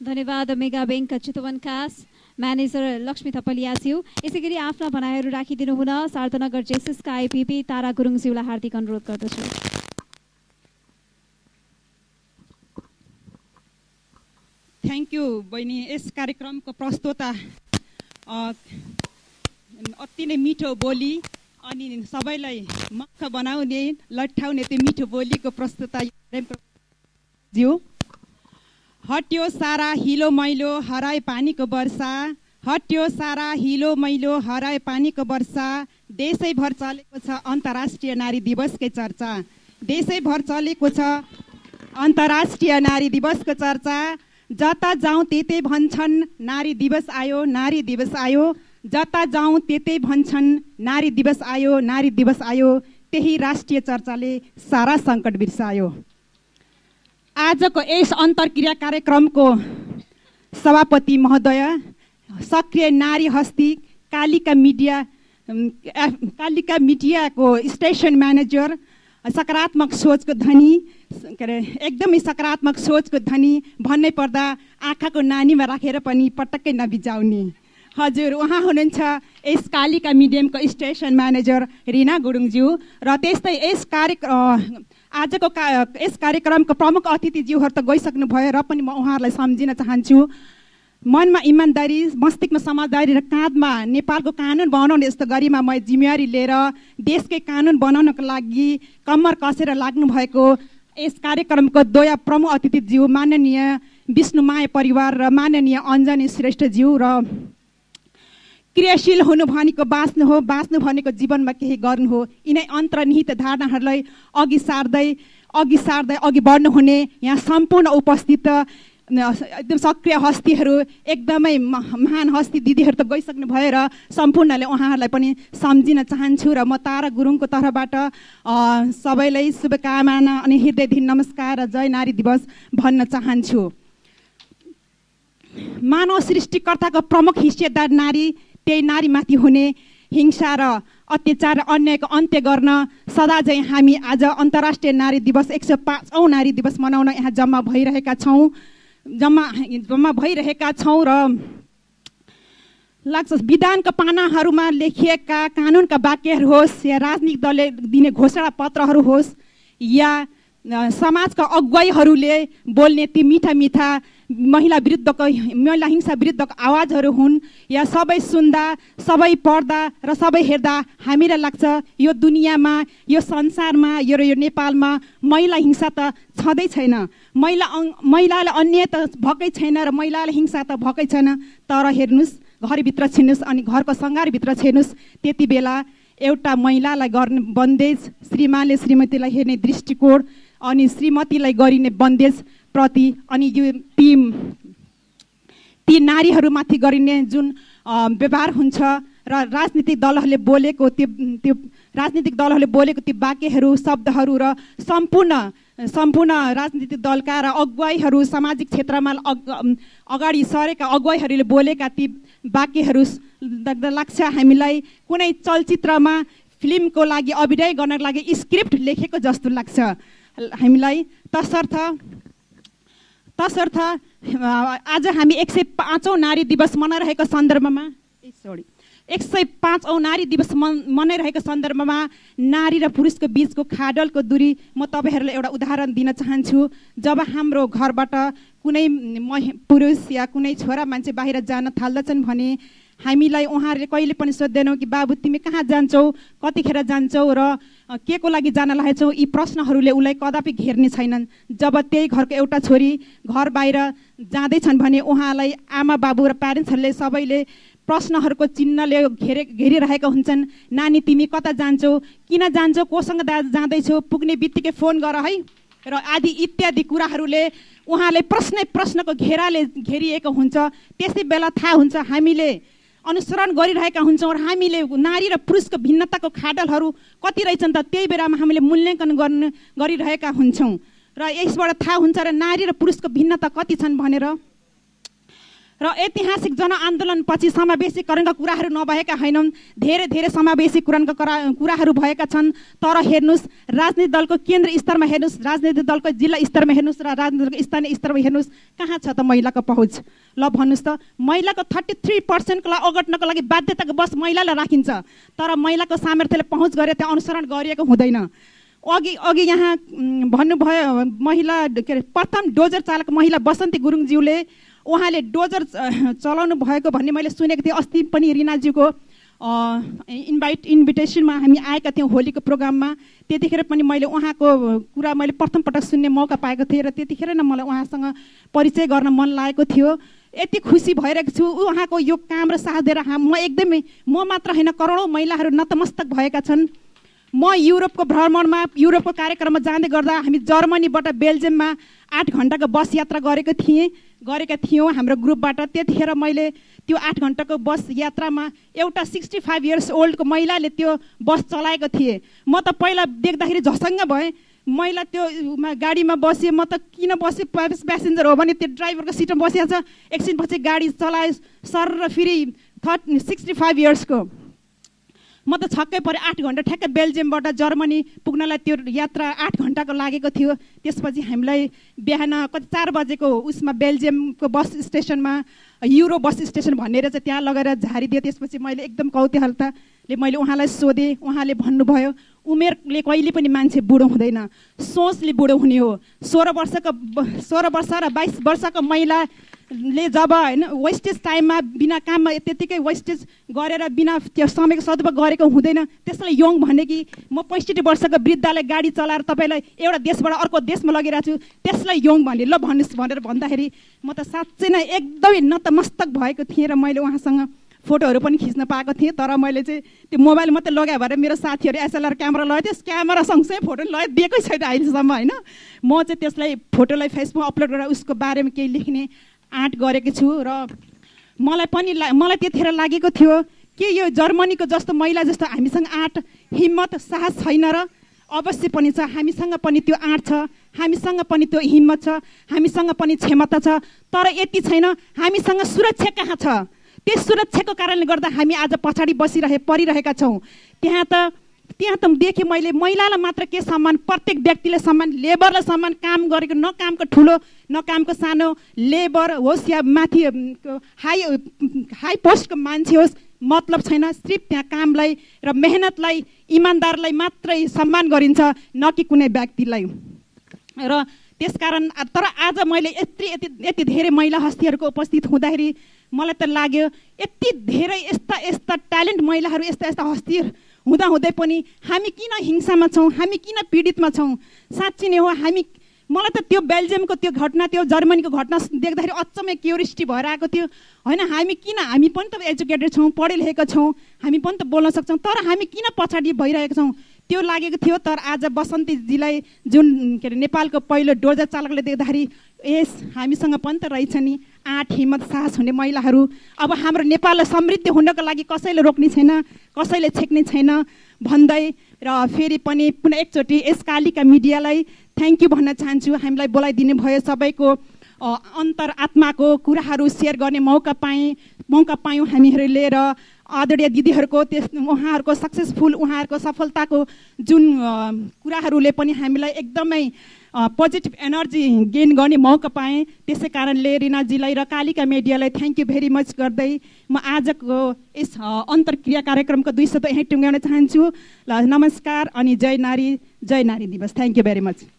धन्यवाद mega bank चितवनका manager Lakshmi थपलियाज्यू। यसै गरी आफ्ना भनाइहरू राखिदिनु हुन शारदानगर जेसिसका आइपिपी तारा गुरुङज्यूलाई हार्दिक अनुरोध गर्दछु। थ्याङ्क यू बहिनी। यस कार्यक्रमको प्रस्तुता अति नै मिठो बोली अनि सबैलाई मक्ख बनाउने लट्ठाउने त्यो मिठो बोलीको प्रस्तुता ज्यू। हट्यो सारा हिलो मैलो हराए पानीको वर्षा, हट्यो सारा हिलो मैलो हराए पानीको वर्षा। देशैभर चलेको छ अन्तर्राष्ट्रिय नारी दिवसकै चर्चा, देशैभर चलेको छ अन्तर्राष्ट्रिय नारी दिवसको चर्चा। जता जाउँ त्यतै भन्छन् नारी दिवस आयो, नारी दिवस आयो। जता जाउँ त्यतै भन्छन् नारी दिवस आयो, नारी दिवस आयो। त्यही राष्ट्रिय चर्चाले सारा सङ्कट बिर्सायो। आजको यस अन्तर्क्रिया कार्यक्रमको सभापति महोदय, सक्रिय नारी हस्ती कालिका मिडियाको स्टेसन म्यानेजर, सकारात्मक सोचको धनी, के अरे एकदमै सकारात्मक सोचको धनी भन्नै पर्दा आँखाको नानीमा राखेर पनि पटक्कै नबिजाउने हजुर, उहाँ हुनुहुन्छ यस कालिका मिडियमको स्टेसन म्यानेजर रिना गुरुङज्यू। र त्यस्तै आजको यस कार्यक्रमको प्रमुख अतिथिज्यूहरू त गइसक्नु भयो र पनि म उहाँहरूलाई सम्झिन चाहन्छु। मनमा इमान्दारी, मस्तिष्कमा समझदारी र काँधमा नेपालको कानुन बनाउने यस्तो गरिमामय जिम्मेवारी लिएर देशकै कानुन बनाउनको लागि कम्मर कसेर लाग्नु भएको यस कार्यक्रमको दुई प्रमुख अतिथिज्यू माननीय विष्णुमाया परिवार र माननीय अञ्जनी श्रेष्ठज्यू। र क्रियाशील हुनु भनेको बाँच्नु हो, बाँच्नु भनेको जीवनमा केही गर्नु हो। यिनै अन्तर्निहित धारणाहरूलाई अघि सार्दै अघि बढ्नुहुने यहाँ सम्पूर्ण उपस्थित एकदम सक्रिय हस्तीहरू, एकदमै महान हस्ती दिदीहरू त गइसक्नु भयो र सम्पूर्णले उहाँहरूलाई पनि सम्झिन चाहन्छु। र म तारा गुरुङको तर्फबाट सबैलाई शुभकामना अनि हृदयदेखि नमस्कार र जय नारी दिवस भन्न चाहन्छु। मानव सृष्टिकर्ताको प्रमुख हिस्सेदार नारी, त्यही नारीमाथि हुने हिंसा र अत्याचार र अन्यायको अन्त्य गर्न सदा चाहिँ हामी आज अन्तर्राष्ट्रिय नारी दिवस 105औं नारी दिवस मनाउन यहाँ जम्मा भइरहेका छौँ र लाग्छ विधानका पानाहरूमा लेखिएका कानुनका वाक्यहरू होस् या राजनीतिक दलले दिने घोषणा पत्रहरू होस् या समाजका अगुवाईहरूले बोल्ने ती मिठा मिठा महिला हिंसा विरुद्धको आवाजहरू हुन् या सबै सुन्दा, सबै पढ्दा र सबै हेर्दा हामीलाई लाग्छ यो दुनियाँमा, यो संसारमा, यो नेपालमा महिला हिंसा त छँदै छैन, महिलाले अन्याय त भएकै छैन र महिलाले हिंसा त भएकै छैन। तर हेर्नुहोस्, घरभित्र छिर्नुहोस् अनि घरको सङ्घारभित्र छिर्नुहोस्, त्यति बेला एउटा महिलालाई गर्ने बन्देज, श्रीमानले श्रीमतीलाई हेर्ने दृष्टिकोण अनि श्रीमतीलाई गरिने बन्देज प्रति अनि यो ती नारीहरूमाथि गरिने जुन व्यवहार हुन्छ र राजनीतिक दलहरूले बोलेको त्यो वाक्यहरू, शब्दहरू र सम्पूर्ण राजनीतिक दलका र अगुवाईहरू, सामाजिक क्षेत्रमा अगाडि सरेका अगुवाईहरूले बोलेका ती वाक्यहरू लाग्छ हामीलाई कुनै चलचित्रमा फिल्मको लागि अभिनय गर्नको लागि स्क्रिप्ट लेखेको जस्तो लाग्छ हामीलाई। तसर्थ आज हामी 105औं नारी दिवस मनाइरहेको सन्दर्भमा 105औं नारी दिवस मनाइरहेको सन्दर्भमा नारी र पुरुषको बीचको खाडलको दूरी म तपाईहरूलाई एउटा उदाहरण दिन चाहन्छु। जब हाम्रो घरबाट कुनै पुरुष या कुनै छोरा मान्छे बाहिर जान थाल्दछन् भने हामीलाई उहाँहरूले कहिले पनि सोध्दैनौँ कि बाबु तिमी कहाँ जान्छौ, कतिखेर जान्छौ र के को लागि जान लागेछौ। यी प्रश्नहरूले उसलाई कदापि घेर्ने छैनन्। जब त्यही घरको एउटा छोरी घर बाहिर जाँदैछन् भने उहाँलाई आमा बाबु र प्यारेन्ट्सहरूले सबैले प्रश्नहरूको चिन्हले घेरिरहेका हुन्छन्। नानी तिमी कता जान्छौ, किन जान्छौ, कोसँग जाँदैछौ, पुग्ने बित्तिकै फोन गर है र आदि इत्यादि कुराहरूले उहाँले प्रश्नको घेराले घेरिएको हुन्छ। त्यसै बेला थाहा हुन्छ हामीले अनुसरण गरिरहेका हुन्छौँ र हामीले नारी र पुरुषको भिन्नताको खाडलहरू कति रहेछन् त त्यही बेलामा हामीले मूल्याङ्कन गरिरहेका हुन्छौँ र यसबाट थाहा हुन्छ र नारी र पुरुषको भिन्नता कति छन् भनेर। र ऐतिहासिक जनआन्दोलनपछि समावेशीकरणका कुराहरू नभएका होइनन्, धेरै समावेशीकरणका कुराहरू भएका छन्। तर हेर्नुहोस्, राजनीतिक दलको केन्द्र स्तरमा हेर्नुहोस्, राजनीतिक दलको जिल्ला स्तरमा हेर्नुहोस् र राजनीतिक दलको स्थानीय स्तरमा हेर्नुहोस्, कहाँ छ त महिलाको पहुँच? ल भन्नुहोस् त, महिलाको 33% ओगट्नको लागि बाध्यताको बस महिलालाई राखिन्छ, तर महिलाको सामर्थ्यले पहुँच गरे त्यहाँ अनुसरण गरिएको हुँदैन। अघि यहाँ भन्नुभयो महिला के अरे प्रथम डोजर चालक महिला बसन्ती गुरुङज्यूले उहाँले डोजर चलाउनु भएको भन्ने मैले सुनेको थिएँ। अस्ति पनि रिनाज्यूको इन्भिटेसनमा हामी आएका थियौँ होलीको प्रोग्राममा। त्यतिखेर पनि मैले उहाँको कुरा मैले प्रथम पटक सुन्ने मौका पाएको थिएँ र त्यतिखेर नै मलाई उहाँसँग परिचय गर्न मन लागेको थियो। यति खुसी भइरहेको छु उहाँको यो काम र साथ दिएर। म मात्र होइन, करोडौँ महिलाहरू नतमस्तक भएका छन्। म युरोपको भ्रमणमा युरोपको कार्यक्रममा जाँदै गर्दा हामी जर्मनीबाट बेल्जियममा 8 घण्टाको बस यात्रा गरेका थियौँ हाम्रो ग्रुपबाट। त्यतिखेर मैले त्यो 8 घण्टाको बस यात्रामा एउटा 65 इयर्स ओल्डको महिलाले त्यो बस चलाएको थिएँ। म त पहिला देख्दाखेरि झसङ्ग भएँ। महिला त्यो गाडीमा बसेँ, म त किन बसेँ, प्यासेन्जर हो भने त्यो ड्राइभरको सिटमा बसिहाल्छ, एकछिनपछि गाडी चलाए सर र फेरि 65 इयर्सको। म त छक्कै परेँ। 8 घण्टा ठ्याक्कै बेल्जियमबाट जर्मनी पुग्नलाई त्यो यात्रा 8 घण्टाको लागेको थियो। त्यसपछि हामीलाई बिहान 4 बजेको उसमा बेल्जियमको बस स्टेसनमा युरो बस स्टेसन भनेर चाहिँ त्यहाँ लगेर झारिदियो। त्यसपछि मैले एकदम कौतूहलताले मैले उहाँलाई सोधेँ। उहाँले भन्नुभयो उमेरले कहिले पनि मान्छे बुढो हुँदैन, सोचले बुढो हुने हो। 16 वर्ष र 22 वर्षको महिलाले जब होइन वेस्टेज टाइममा बिना काममा त्यतिकै वेस्टेज गरेर बिना त्यो समयको सदुपयोग गरेको हुँदैन। त्यसलाई यङ भने कि म 65 वर्षको वृद्धलाई गाडी चलाएर तपाईँलाई एउटा देशबाट अर्को देशमा लगिरहेको छु, त्यसलाई यङ भने ल भन्नुहोस् भनेर भन्दाखेरि म त साँच्चै नै एकदमै नतमस्तक भएको थिएँ र मैले उहाँसँग फोटोहरू पनि खिच्न पाएको थिएँ। तर मैले चाहिँ त्यो मोबाइल मात्रै लगाए भएर मेरो साथीहरू एसएलआर क्यामेरा लगायो, त्यस क्यामेरा सँगसँगै फोटो दिएकै छैन अहिलेसम्म होइन। म चाहिँ त्यसलाई फोटोलाई फेसबुकमा अपलोड गरेर उसको बारेमा केही लेख्ने आँट गरेको छु। र मलाई त्यतिखेर लागेको थियो कि यो जर्मनीको जस्तो महिला जस्तो हामीसँग आँट हिम्मत साहस छैन र? अवश्य पनि छ, हामीसँग पनि त्यो आँट छ, हामीसँग पनि त्यो हिम्मत छ, हामीसँग पनि क्षमता छ। तर यति छैन, हामीसँग सुरक्षा कहाँ छ? त्यस सुरक्षाको कारणले गर्दा हामी आज पछाडि परिरहेका छौँ। त्यहाँ त देखेँ मैले महिलालाई मात्र के सम्मान, प्रत्येक व्यक्तिले सम्मान, लेबरलाई सम्मान, काम गरेको न कामको ठुलो न कामको सानो, लेबर होस् या माथि हाई पोस्टको मान्छे होस्, मतलब छैन। सिर्फ त्यहाँ कामलाई र मेहनतलाई, इमान्दारलाई मात्रै सम्मान गरिन्छ, न कि कुनै व्यक्तिलाई। र त्यसकारण तर आज मैले यति धेरै महिला हस्तीहरूको उपस्थित हुँदाखेरि मलाई त लाग्यो यति धेरै यस्ता ट्यालेन्ट महिलाहरू, यस्ता हस्तीहरू हुँदाहुँदै पनि हामी किन हिंसामा छौँ, हामी किन पीडितमा छौँ? साँच्ची नै हो। मलाई त त्यो बेल्जियमको त्यो घटना, त्यो जर्मनीको घटना देख्दाखेरि अचम्मै क्युरियोसिटी भएर आएको थियो होइन। हामी पनि त एजुकेटेड छौँ, पढे लेखेका छौँ, हामी पनि त बोल्न सक्छौँ, तर हामी किन पछाडि भइरहेका छौँ त्यो लागेको थियो। तर आज बसन्तीजीलाई जुन के अरे नेपालको पहिलो डोजर चालकले देख्दाखेरि हामीसँग पनि त रहेछ नि आँट, हिम्मत, साहस हुने महिलाहरू। अब हाम्रो नेपाललाई समृद्ध हुनको लागि कसैले रोक्ने छैन, कसैले छेक्ने छैन भन्दै र फेरि पनि पुनः एकचोटि यस कालिका मिडियालाई थ्याङ्क यू भन्न चाहन्छु। हामीलाई बोलाइदिनु भयो, सबैको अन्तरआत्माको कुराहरू सेयर गर्ने मौका पायौँ हामीहरूले। र आदरणीय दिदीहरूको उहाँहरूको सक्सेसफुल, उहाँहरूको सफलताको जुन कुराहरूले पनि हामीलाई एकदमै पोजिटिभ एनर्जी गेन गर्ने मौका पाएँ। त्यसै कारणले रिनाजीलाई र कालिका मिडियालाई थ्याङ्क यू भेरी मच गर्दै म आजको यस अन्तर्क्रिया कार्यक्रमको 200 यहीँ टुङ्ग्याउन चाहन्छु। ल नमस्कार अनि जय नारी दिवस। Thank you very much.